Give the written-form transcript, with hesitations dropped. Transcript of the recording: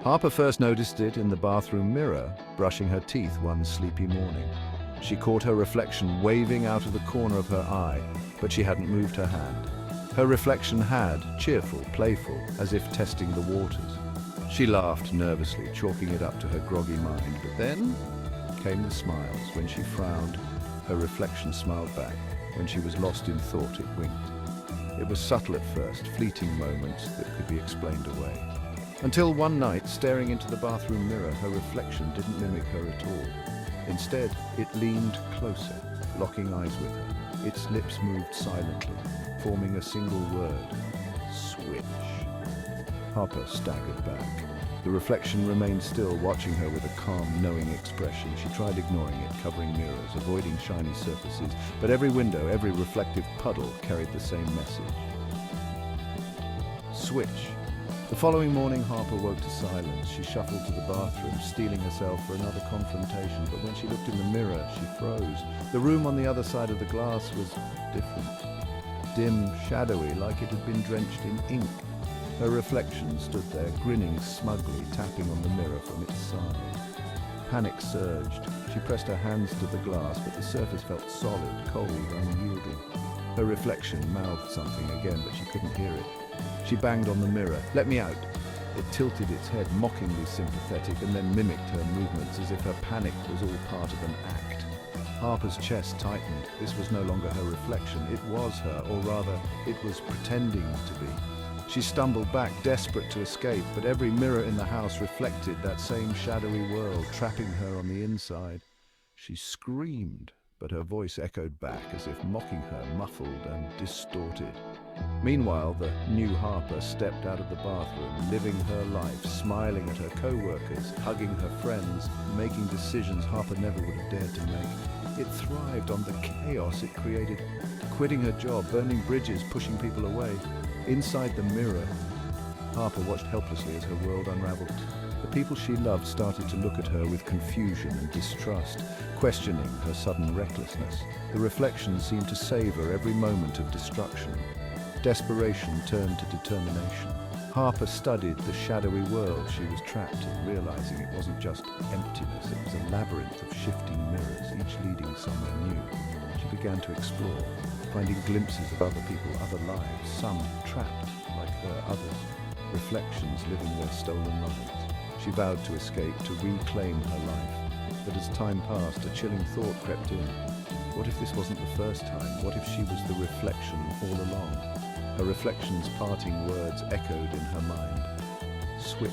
Harper first noticed it in the bathroom mirror, brushing her teeth one sleepy morning. She caught her reflection waving out of the corner of her eye, but she hadn't moved her hand. Her reflection had, cheerful, playful, as if testing the waters. She laughed nervously, chalking it up to her groggy mind, but then came the smiles. When she frowned, her reflection smiled back. When she was lost in thought, it winked. It was subtle at first, fleeting moments that could be explained away. Until one night, staring into the bathroom mirror, her reflection didn't mimic her at all. Instead, it leaned closer, locking eyes with her. Its lips moved silently, forming a single word: switch. Harper staggered back. The reflection remained still, watching her with a calm, knowing expression. She tried ignoring it, covering mirrors, avoiding shiny surfaces, but every window, every reflective puddle carried the same message: switch. The following morning, Harper woke to silence. She shuffled to the bathroom, steeling herself for another confrontation, but when she looked in the mirror, she froze. The room on the other side of the glass was different. Dim, shadowy, like it had been drenched in ink. Her reflection stood there, grinning smugly, tapping on the mirror from its side. Panic surged. She pressed her hands to the glass, but the surface felt solid, cold, unyielding. Her reflection mouthed something again, but she couldn't hear it. She banged on the mirror. "Let me out." It tilted its head, mockingly sympathetic, and then mimicked her movements as if her panic was all part of an act. Harper's chest tightened. This was no longer her reflection. It was her, or rather, it was pretending to be. She stumbled back, desperate to escape, but every mirror in the house reflected that same shadowy world, trapping her on the inside. She screamed, but her voice echoed back as if mocking her, muffled and distorted. Meanwhile, the new Harper stepped out of the bathroom, living her life, smiling at her co-workers, hugging her friends, making decisions Harper never would have dared to make. It thrived on the chaos it created, quitting her job, burning bridges, pushing people away. Inside the mirror, Harper watched helplessly as her world unraveled. The people she loved started to look at her with confusion and distrust, questioning her sudden recklessness. The reflection seemed to savor every moment of destruction. Desperation turned to determination. Harper studied the shadowy world she was trapped in, realizing it wasn't just emptiness, it was a labyrinth of shifting mirrors, each leading somewhere new. She began to explore, finding glimpses of other people, other lives, some trapped like her, others reflections living their stolen lives. She vowed to escape, to reclaim her life. But as time passed, a chilling thought crept in. What if this wasn't the first time? What if she was the reflection all along? Her reflection's parting words echoed in her mind: switch.